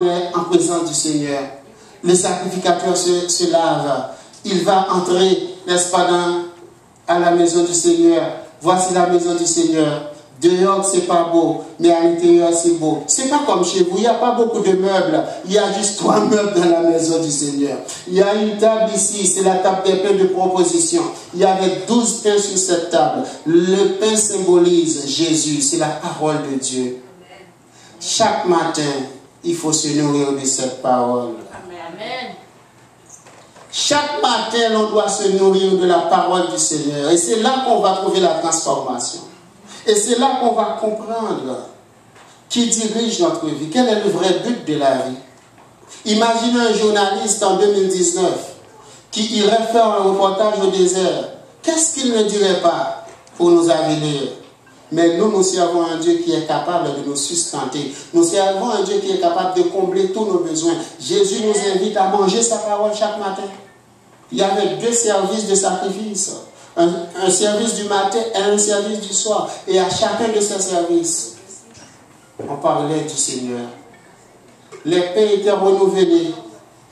en présence du Seigneur. Le sacrificateur se lave. Il va entrer, n'est-ce pas, à la maison du Seigneur. Voici la maison du Seigneur. Dehors, c'est pas beau, mais à l'intérieur, c'est beau. C'est pas comme chez vous, il n'y a pas beaucoup de meubles. Il y a juste 3 meubles dans la maison du Seigneur. Il y a une table ici, c'est la table des pains de proposition. Il y avait 12 pains sur cette table. Le pain symbolise Jésus, c'est la parole de Dieu. Chaque matin, il faut se nourrir de cette parole. Amen. Chaque matin, l'on doit se nourrir de la parole du Seigneur. Et c'est là qu'on va trouver la transformation. Et c'est là qu'on va comprendre qui dirige notre vie. Quel est le vrai but de la vie? Imaginez un journaliste en 2019 qui irait faire un reportage au désert. Qu'est-ce qu'il ne dirait pas pour nous avenir? Mais nous servons un Dieu qui est capable de nous sustenter. Nous servons un Dieu qui est capable de combler tous nos besoins. Jésus nous invite à manger sa parole chaque matin. Il y avait 2 services de sacrifice. Un service du matin et un service du soir. Et à chacun de ces services, on parlait du Seigneur. Les pains étaient renouvelés.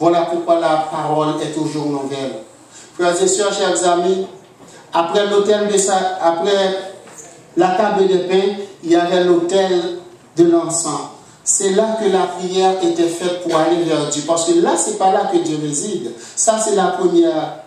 Voilà pourquoi la parole est toujours nouvelle. Frères et sœurs, chers amis, après la table des pains, il y avait l'autel de l'encens. C'est là que la prière était faite pour aller vers Dieu. Parce que là, ce n'est pas là que Dieu réside. Ça, c'est la première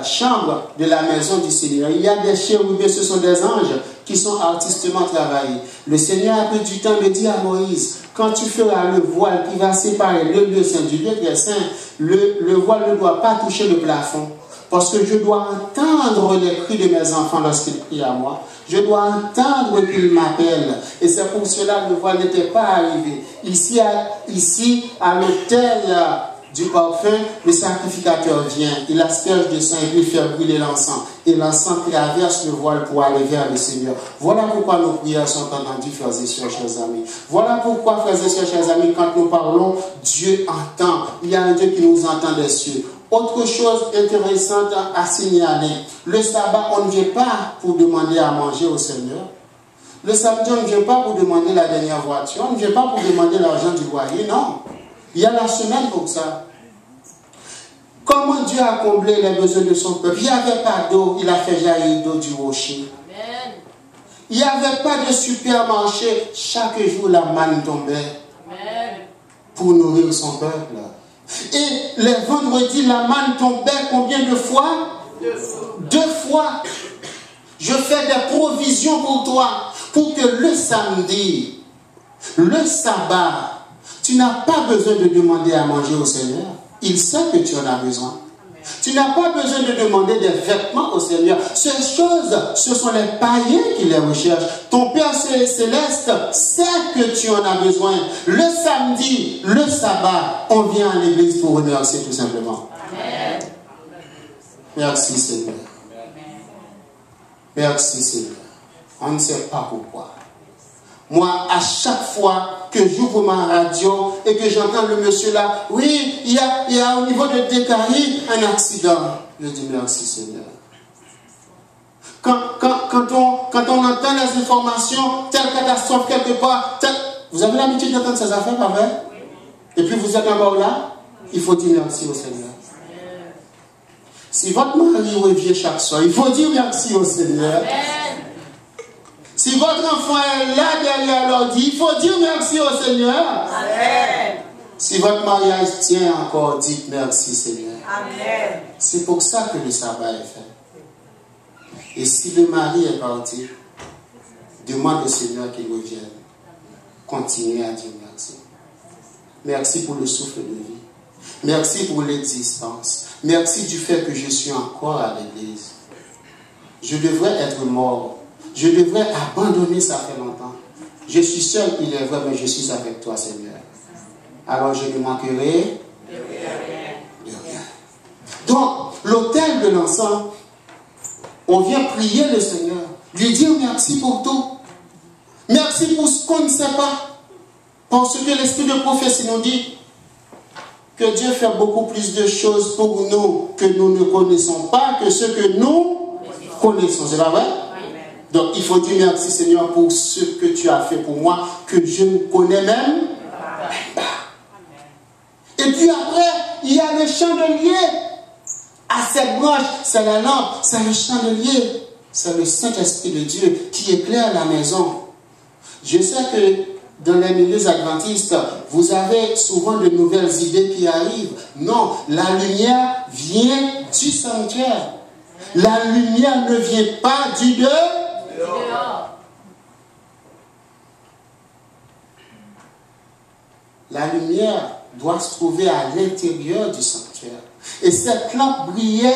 chambre de la maison du Seigneur. Il y a des chérubins, ce sont des anges qui sont artistement travaillés. Le Seigneur a pris du temps de dire à Moïse, quand tu feras le voile qui va séparer le lieu saint du lieu très saint, le voile ne doit pas toucher le plafond. Parce que je dois entendre les cris de mes enfants lorsqu'ils crient à moi. Je dois entendre qu'ils m'appellent. Et c'est pour cela que le voile n'était pas arrivé. Ici à l'autel du parfum, le sacrificateur vient. Il asperge de sang et puis il fait brûler l'encens. Et l'encens traverse le voile pour aller vers le Seigneur. Voilà pourquoi nos prières sont entendues, frères et sœurs, chers amis. Voilà pourquoi, frères et sœurs, chers amis, quand nous parlons, Dieu entend. Il y a un Dieu qui nous entend des cieux. Autre chose intéressante à signaler, le sabbat, on ne vient pas pour demander à manger au Seigneur. Le samedi, on ne vient pas pour demander la dernière voiture, on ne vient pas pour demander l'argent du loyer, non. Il y a la semaine pour ça. Comment Dieu a comblé les besoins de son peuple? Il n'y avait pas d'eau, il a fait jaillir d'eau du rocher. Amen. Il n'y avait pas de supermarché, chaque jour la manne tombait. Amen. Pour nourrir son peuple. Et les vendredis, la manne tombait combien de fois? 2 fois. 2 fois. Je fais des provisions pour toi, pour que le samedi, le sabbat, tu n'as pas besoin de demander à manger au Seigneur. Il sait que tu en as besoin. Tu n'as pas besoin de demander des vêtements au Seigneur. Ces choses, ce sont les païens qui les recherchent. Ton Père Céleste sait que tu en as besoin. Le samedi, le sabbat, on vient à l'église pour remercier tout simplement. Amen. Merci Seigneur. Merci Seigneur. On ne sait pas pourquoi. Moi, à chaque fois que j'ouvre ma radio et que j'entends le monsieur là, oui, il y a au niveau de Décarie un accident. Je dis merci Seigneur. Quand on entend les informations, telle catastrophe quelque part, vous avez l'habitude d'entendre ces affaires, pas vrai? Et puis vous êtes encore là, il faut dire merci au Seigneur. Si votre mari revient chaque soir, il faut dire merci au Seigneur. Si votre enfant est là derrière l'ordi, il faut dire merci au Seigneur. Amen. Si votre mariage tient encore, dites merci Seigneur. Amen. C'est pour ça que le sabbat est fait. Et si le mari est parti, demande au Seigneur qu'il revienne. Continuez à dire merci. Merci pour le souffle de vie. Merci pour l'existence. Merci du fait que je suis encore à l'église. Je devrais être mort. Je devrais abandonner, ça fait longtemps. Je suis seul, il est vrai, mais je suis avec toi, Seigneur. Alors je ne manquerai de rien. Donc, l'autel de l'encens, on vient prier le Seigneur, lui dire merci pour tout. Merci pour ce qu'on ne sait pas. Parce que l'esprit de prophétie nous dit que Dieu fait beaucoup plus de choses pour nous que nous ne connaissons pas que ce que nous connaissons. C'est pas vrai? Donc il faut dire merci Seigneur pour ce que tu as fait pour moi, que je ne connais même pas. Et puis après, il y a le chandelier. À cette branche, c'est la lampe, c'est le chandelier. C'est le Saint-Esprit de Dieu qui éclaire la maison. Je sais que dans les milieux adventistes, vous avez souvent de nouvelles idées qui arrivent. Non, la lumière vient du sanctuaire. La lumière ne vient pas du dehors. La lumière doit se trouver à l'intérieur du sanctuaire. Et cette lampe brillait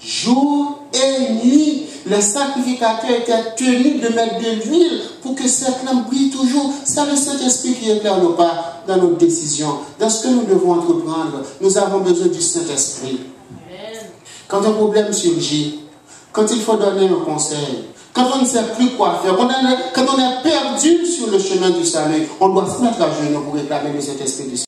jour et nuit. Les sacrificateurs étaient tenus de mettre de l'huile pour que cette lampe brille toujours. C'est le Saint-Esprit qui éclaire nos pas dans nos décisions, dans ce que nous devons entreprendre. Nous avons besoin du Saint-Esprit. Quand un problème surgit, quand il faut donner un conseil, quand on ne sait plus quoi faire, quand on est perdu sur le chemin du salut, on doit se mettre à genoux pour réclamer le Saint-Esprit du Seigneur.